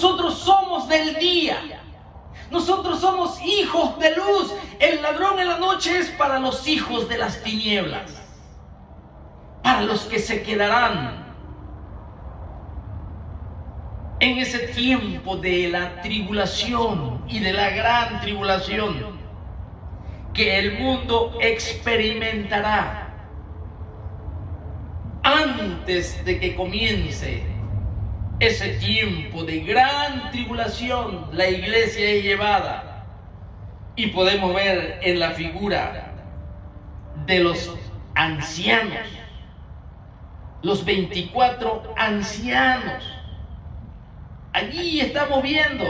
Nosotros somos del día. Nosotros somos hijos de luz. El ladrón en la noche es para los hijos de las tinieblas, para los que se quedarán en ese tiempo de la tribulación y de la gran tribulación que el mundo experimentará. Antes de que comience ese tiempo de gran tribulación, la iglesia es llevada, y podemos ver en la figura de los ancianos, los 24 ancianos. Allí estamos viendo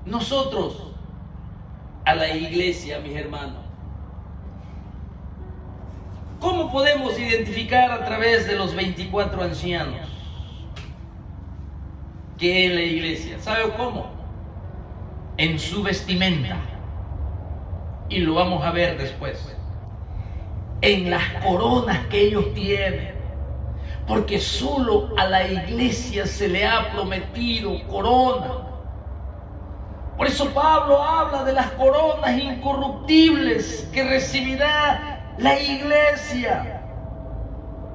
nosotros a la iglesia, mis hermanos. ¿Cómo podemos identificar a través de los 24 ancianos que es la iglesia? ¿Sabe cómo? En su vestimenta. Y lo vamos a ver después. En las coronas que ellos tienen. Porque solo a la iglesia se le ha prometido corona. Por eso Pablo habla de las coronas incorruptibles que recibirá la iglesia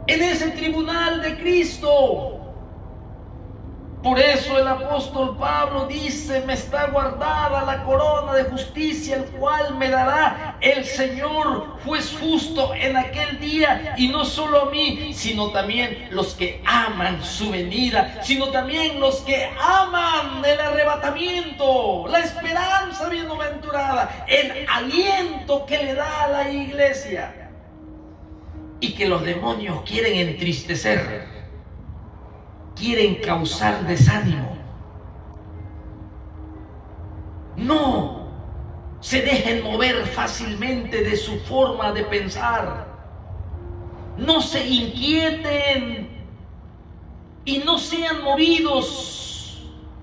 en ese tribunal de Cristo. Por eso el apóstol Pablo dice: me está guardada la corona de justicia, el cual me dará el Señor, juez justo, en aquel día, y no solo a mí, sino también los que aman su venida, sino también los que aman el arrebatamiento, la esperanza bienaventurada, el aliento que le da a la iglesia, y que los demonios quieren entristecer, quieren causar desánimo. No se dejen mover fácilmente de su forma de pensar. No se inquieten y no sean movidos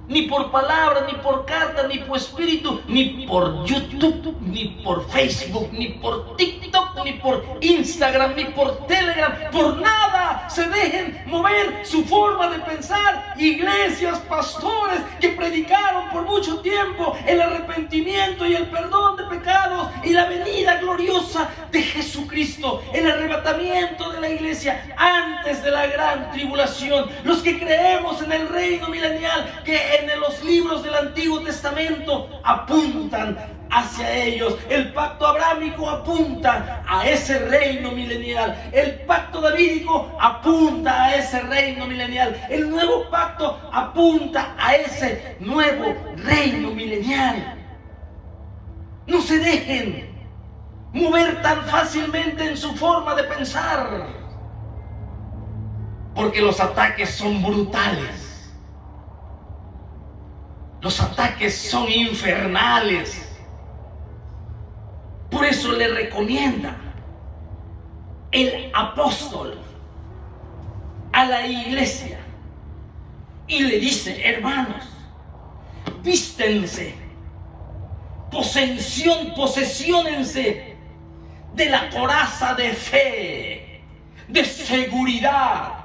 ni por palabra, ni por carta, ni por espíritu, ni por YouTube, ni por Facebook, ni por TikTok, ni por Instagram, ni por Telegram. Por nada se dejen mover su forma de pensar. Iglesias, pastores que predicaron por mucho tiempo el arrepentimiento y el perdón de pecados y la venida gloriosa de Jesucristo, el arrebatamiento de la iglesia antes de la gran tribulación. Los que creemos en el reino milenial, que en los libros del Antiguo Testamento apuntan hacia ellos. El pacto abrámico apunta a ese reino milenial. El pacto davídico apunta a ese reino milenial. El nuevo pacto apunta a ese nuevo reino milenial. No se dejen mover tan fácilmente en su forma de pensar, porque los ataques son brutales. Los ataques son infernales. Por eso le recomienda el apóstol a la iglesia y le dice: hermanos, vístense, posesionense de la coraza de fe, de seguridad,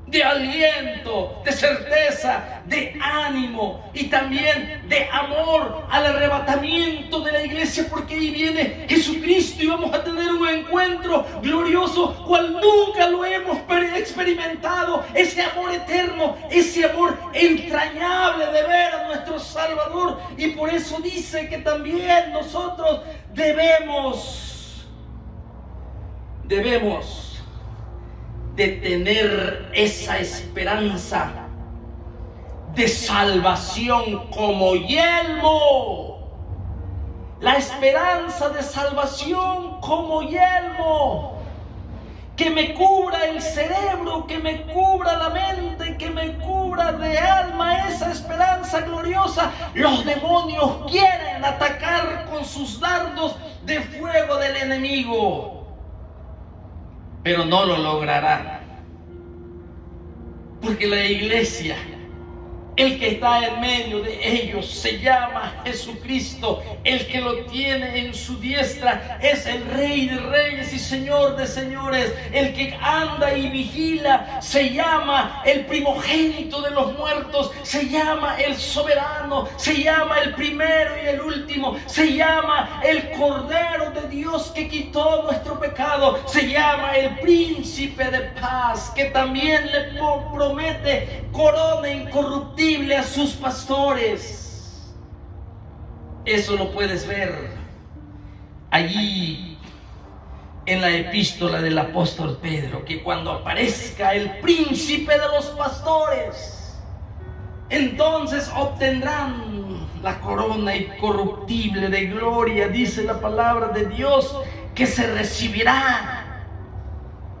de aliento, de certeza, de ánimo y también de amor al arrebatamiento de la iglesia, porque ahí viene Jesucristo y vamos a tener un encuentro glorioso cual nunca lo hemos experimentado. Ese amor eterno, ese amor entrañable de ver a nuestro Salvador. Y por eso dice que también nosotros debemos de tener esa esperanza de salvación como yelmo. La esperanza de salvación como yelmo, que me cubra el cerebro, que me cubra la mente, que me cubra de alma esa esperanza gloriosa. Los demonios quieren atacar con sus dardos de fuego del enemigo, pero no lo lograrán, porque la iglesia El que está en medio de ellos se llama Jesucristo. El que lo tiene en su diestra es el Rey de Reyes y Señor de Señores. El que anda y vigila se llama el primogénito de los muertos. Se llama el soberano. Se llama el primero y el último. Se llama el Cordero de Dios que quitó nuestro pecado. Se llama el Príncipe de Paz, que también le promete corona incorruptible a sus pastores. Eso lo puedes ver allí en la epístola del apóstol Pedro, que cuando aparezca el príncipe de los pastores, entonces obtendrán la corona incorruptible de gloria, dice la palabra de Dios, que se recibirá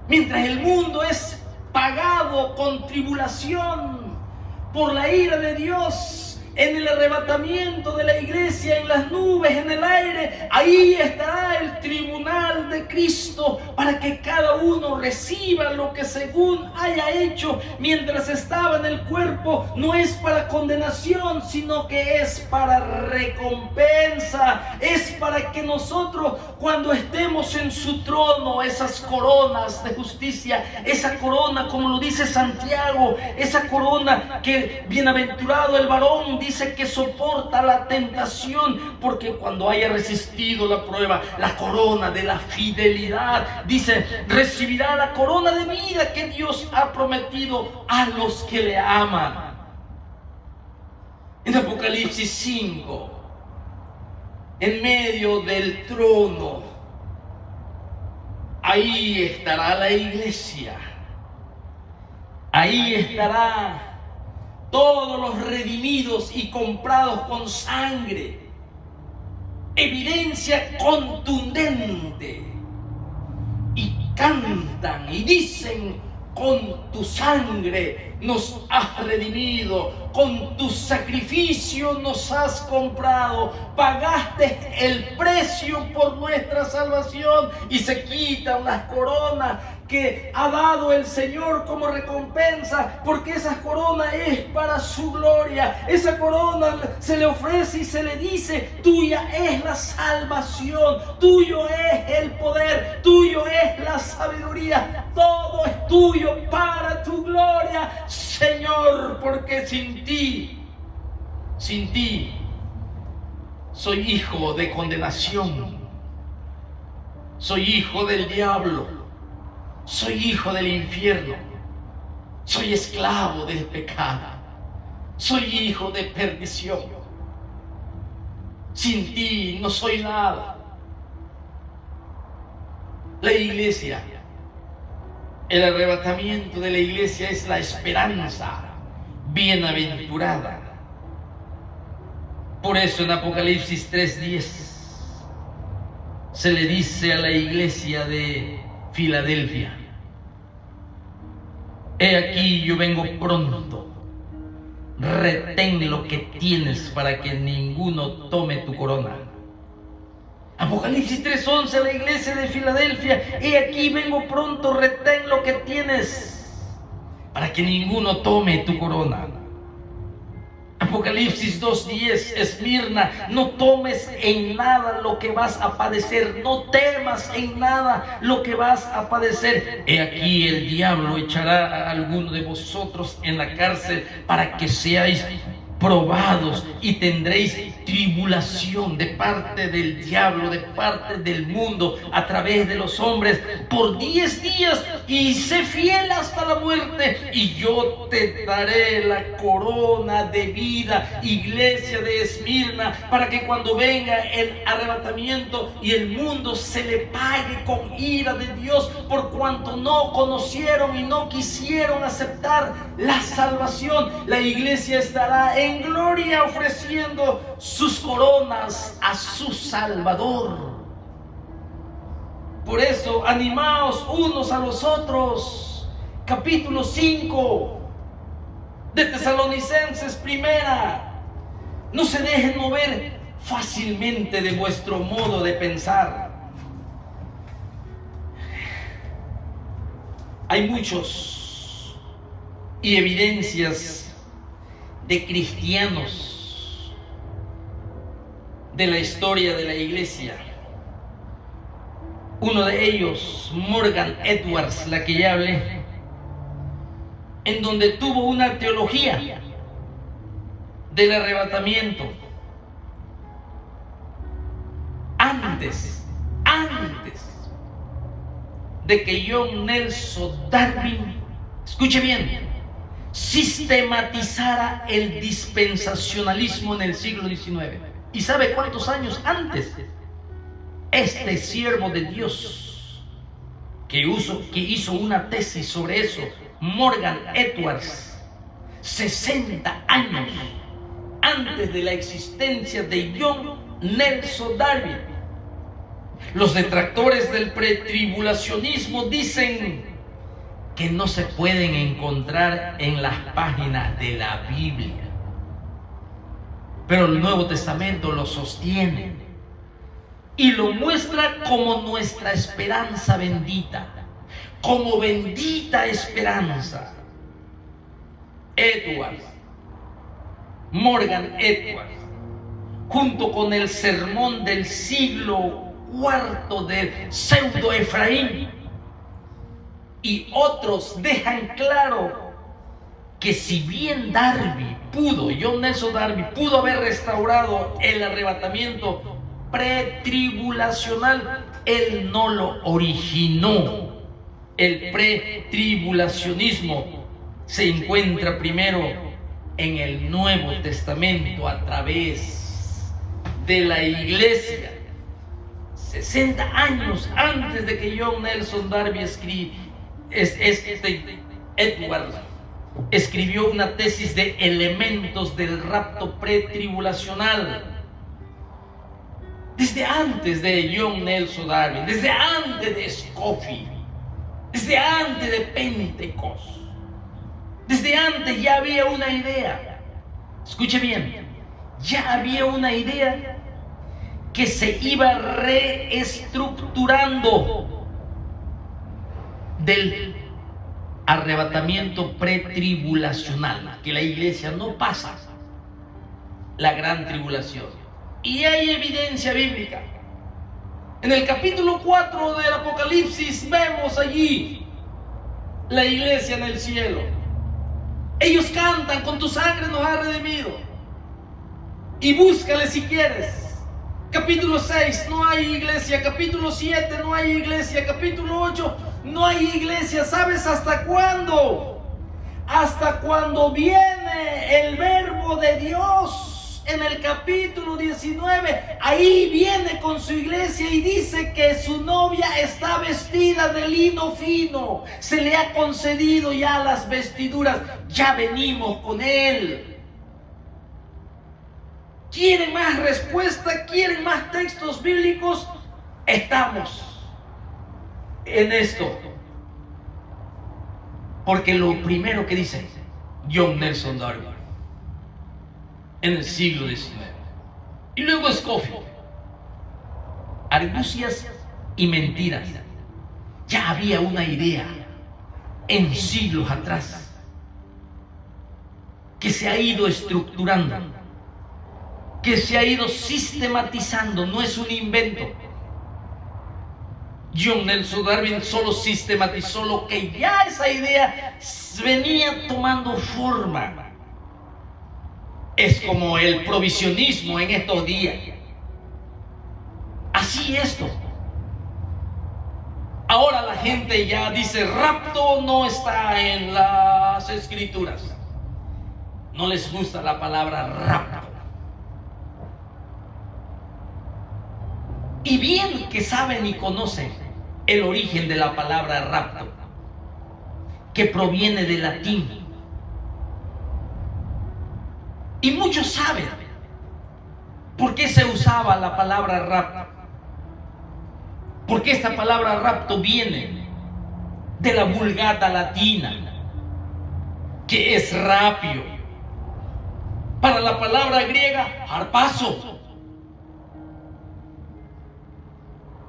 mientras el mundo es pagado con tribulación por la ira de Dios. En el arrebatamiento de la iglesia, en las nubes, en el aire, ahí estará el tribunal de Cristo para que cada uno reciba lo que según haya hecho mientras estaba en el cuerpo. No es para condenación, sino que es para recompensa. Es para que nosotros, cuando estemos en su trono, esas coronas de justicia, esa corona, como lo dice Santiago, esa corona que bienaventurado el varón, dice que soporta la tentación, porque cuando haya resistido la prueba, la corona de la fidelidad, dice, recibirá la corona de vida que Dios ha prometido a los que le aman. En Apocalipsis 5, en medio del trono, ahí estará la iglesia, ahí estará todos los redimidos y comprados con sangre. Evidencia contundente. Y cantan y dicen: con tu sangre nos has redimido, con tu sacrificio nos has comprado, pagaste el precio por nuestra salvación. Y se quitan las coronas que ha dado el Señor como recompensa, porque esa corona es para su gloria. Esa corona se le ofrece y se le dice: tuya es la salvación, tuyo es el poder, tuyo es la sabiduría, todo es tuyo para tu gloria, Señor, porque sin ti soy hijo de condenación, soy hijo del diablo, soy hijo del infierno, soy esclavo del pecado, soy hijo de perdición. Sin ti no soy nada. La iglesia, el arrebatamiento de la iglesia es la esperanza bienaventurada. Por eso en Apocalipsis 3:10 se le dice a la iglesia de Filadelfia: he aquí yo vengo pronto, retén lo que tienes para que ninguno tome tu corona. Apocalipsis 3:11 a la iglesia de Filadelfia: he aquí vengo pronto, retén lo que tienes para que ninguno tome tu corona. Apocalipsis 2:10, Esmirna: no tomes en nada lo que vas a padecer, no temas en nada lo que vas a padecer. He aquí el diablo echará a alguno de vosotros en la cárcel para que seáis probados y tendréis tribulación de parte del diablo, de parte del mundo, a través de los hombres, por 10 días, y sé fiel hasta la muerte, y yo te daré la corona de vida, iglesia de Esmirna, para que cuando venga el arrebatamiento y el mundo se le pague con ira de Dios, por cuanto no conocieron y no quisieron aceptar la salvación. La iglesia estará en gloria ofreciendo sus coronas a su Salvador. Por eso, animaos unos a los otros. Capítulo 5 de Tesalonicenses primera. No se dejen mover fácilmente de vuestro modo de pensar. Hay muchos y evidencias de cristianos de la historia de la iglesia. Uno de ellos, Morgan Edwards, la que ya hablé, en donde tuvo una teología del arrebatamiento. Antes de que John Nelson Darby, escuche bien, sistematizara el dispensacionalismo en el siglo XIX. ¿Y sabe cuántos años antes? Este siervo de Dios que hizo una tesis sobre eso, Morgan Edwards, 60 años antes de la existencia de John Nelson Darby. Los detractores del pretribulacionismo dicen que no se pueden encontrar en las páginas de la Biblia, pero el Nuevo Testamento lo sostiene y lo muestra como nuestra esperanza bendita, como bendita esperanza. Morgan Edwards, junto con el sermón del siglo IV de Pseudo Efraín y otros, dejan claro que si bien John Nelson Darby pudo haber restaurado el arrebatamiento pretribulacional, él no lo originó. El pretribulacionismo se encuentra primero en el Nuevo Testamento a tras de la iglesia. 60 años antes de que John Nelson Darby Edwards escribió una tesis de elementos del rapto pretribulacional. Desde antes de John Nelson Darby, desde antes de Scofield, desde antes de Pentecostés, desde antes ya había una idea. Escuche bien, ya había una idea que se iba reestructurando del arrebatamiento pretribulacional, que la iglesia no pasa la gran tribulación. Y hay evidencia bíblica. En el capítulo 4 del Apocalipsis vemos allí la iglesia en el cielo. Ellos cantan: con tu sangre nos has redimido. Y búscale si quieres. Capítulo 6, no hay iglesia. Capítulo 7, no hay iglesia. Capítulo 8, no hay iglesia. ¿Sabes hasta cuándo? Hasta cuando viene el verbo de Dios. En el capítulo 19, ahí viene con su iglesia y dice que su novia está vestida de lino fino. Se le ha concedido ya las vestiduras. Ya venimos con él. ¿Quieren más respuesta? ¿Quieren más textos bíblicos? Estamos en esto. Porque lo primero que dice John Nelson Darby en el siglo XIX, y luego Scofield, argucias y mentiras. Ya había una idea en siglos atrás que se ha ido estructurando, que se ha ido sistematizando. No es un invento. John Nelson Darby solo sistematizó lo que ya esa idea venía tomando forma. Es como el provisionismo en estos días. Así esto. Ahora la gente ya dice: rapto no está en las escrituras. No les gusta la palabra rapto. Y bien que saben y conocen el origen de la palabra rapto, que proviene del latín. Y muchos saben por qué se usaba la palabra rapto. Porque esta palabra rapto viene de la Vulgata latina, que es rapio. Para la palabra griega, harpazo.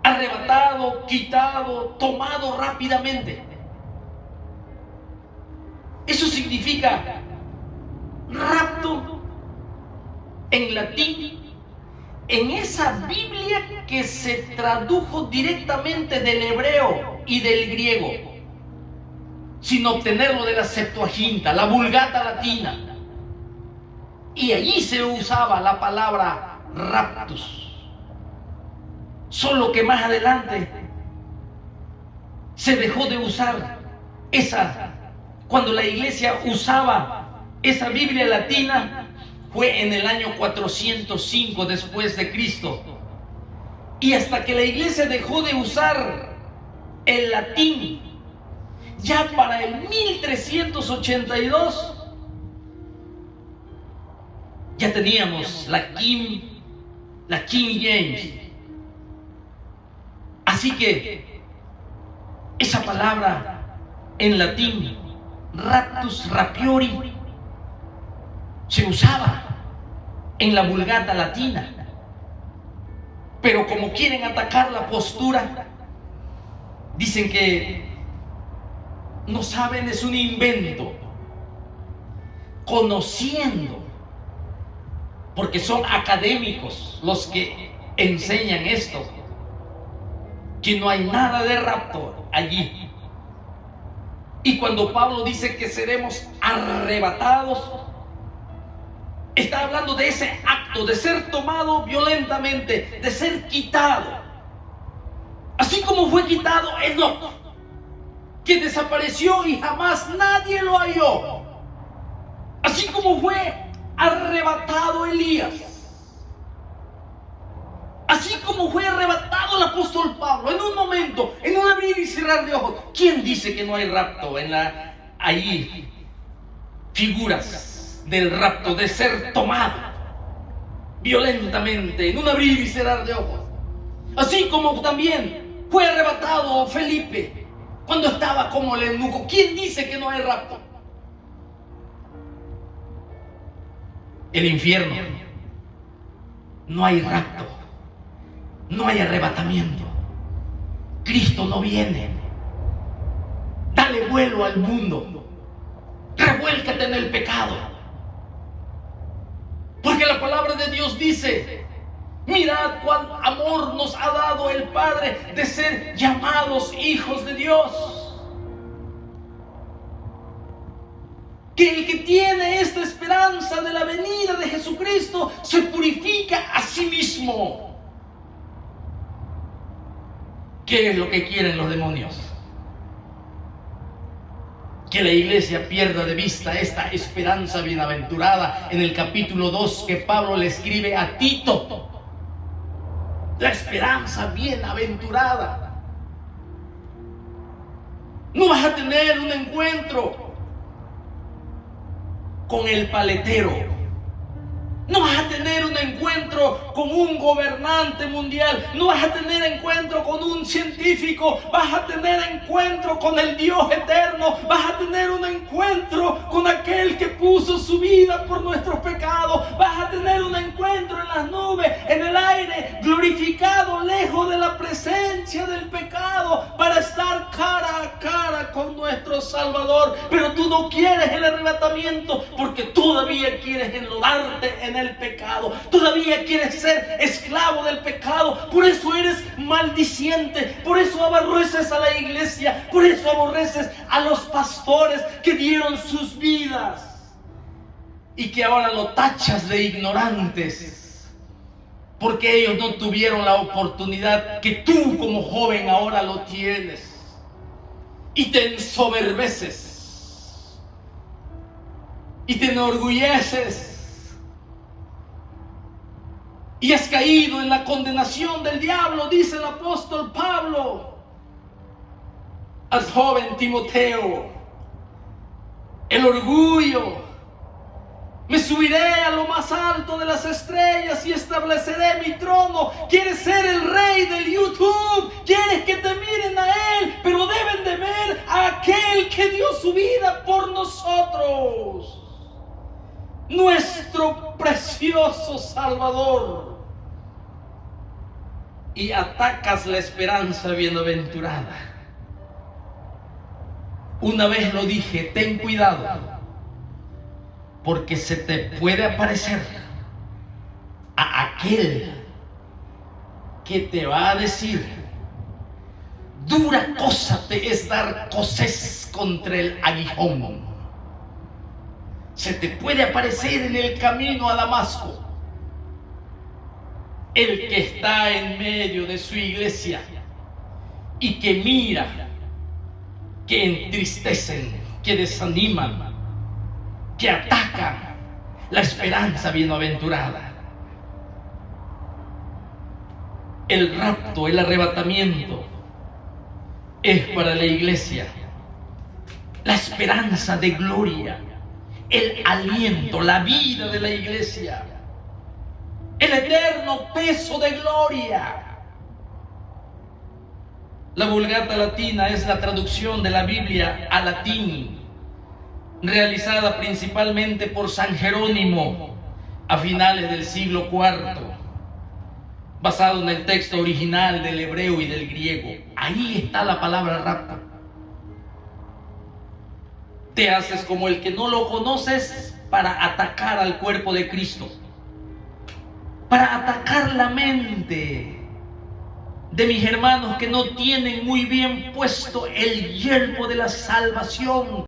Arrebatado, quitado, tomado rápidamente. Eso significa rapto en latín, en esa Biblia que se tradujo directamente del hebreo y del griego, sin obtenerlo de la Septuaginta, la Vulgata latina. Y allí se usaba la palabra raptus. Solo que más adelante se dejó de usar cuando la iglesia usaba esa Biblia latina, fue en el año 405 después de Cristo. Y hasta que la iglesia dejó de usar el latín, ya para el 1382, ya teníamos la King James. Así que esa palabra en latín, raptus, rapiori, se usaba en la Vulgata latina. Pero como quieren atacar la postura, dicen que no saben, es un invento. Conociendo, porque son académicos los que enseñan esto, que no hay nada de rapto allí. Y cuando Pablo dice que seremos arrebatados, está hablando de ese acto de ser tomado violentamente, de ser quitado. Así como fue quitado Enoc, que desapareció y jamás nadie lo halló. Así como fue arrebatado Elías. Así como fue arrebatado el apóstol Pablo en un momento, en un abrir y cerrar de ojos. ¿Quién dice que no hay rapto ahí? Figuras del rapto, de ser tomado violentamente en un abrir y cerrar de ojos. Así como también fue arrebatado Felipe cuando estaba como el eunuco. ¿Quién dice que no hay rapto? El infierno, no hay rapto, no hay arrebatamiento. Cristo no viene. Dale vuelo al mundo, revuélcate en el pecado, porque la palabra de Dios dice: mirad cuán amor nos ha dado el Padre de ser llamados hijos de Dios. Que el que tiene esta esperanza de la venida de Jesucristo se purifica a sí mismo. ¿Qué es lo que quieren los demonios? Que la iglesia pierda de vista esta esperanza bienaventurada en el capítulo 2 que Pablo le escribe a Tito. La esperanza bienaventurada. No vas a tener un encuentro con el paletero. No vas a tener un encuentro con un gobernante mundial. No vas a tener encuentro con un científico. Vas a tener encuentro con el Dios eterno. Vas a tener un encuentro con aquel que puso su vida por nuestros pecados. Vas a tener un encuentro en las nubes, en el aire, glorificado, lejos de la presencia del pecado, para estar cara a cara con nuestro Salvador. Pero tú no quieres el arrebatamiento porque todavía quieres enlodarte en el pecado, todavía quieres ser esclavo del pecado. Por eso eres maldiciente, por eso aborreces a la iglesia, por eso aborreces a los pastores que dieron sus vidas y que ahora lo tachas de ignorantes, porque ellos no tuvieron la oportunidad que tú como joven ahora lo tienes, y te ensoberbeces y te enorgulleces. Y has caído en la condenación del diablo, dice el apóstol Pablo al joven Timoteo. El orgullo. Me subiré a lo más alto de las estrellas y estableceré mi trono. Quieres ser el rey del YouTube. Quieres que te miren a él, pero deben de ver a aquel que dio su vida por nosotros. Nuestro precioso Salvador. Y atacas la esperanza bienaventurada. Una vez lo dije, ten cuidado porque se te puede aparecer a aquel que te va a decir: dura cosa te es dar coces contra el aguijón. Se te puede aparecer en el camino a Damasco el que está en medio de su iglesia y que mira, que entristecen, que desaniman, que atacan la esperanza bienaventurada. El rapto, el arrebatamiento es para la iglesia la esperanza de gloria, el aliento, la vida de la iglesia, el eterno peso de gloria. La Vulgata Latina es la traducción de la Biblia al latín, realizada principalmente por San Jerónimo a finales del siglo IV, basado en el texto original del hebreo y del griego. Ahí está la palabra rapto. Te haces como el que no lo conoces para atacar al cuerpo de Cristo, para atacar la mente de mis hermanos que no tienen muy bien puesto el yelmo de la salvación.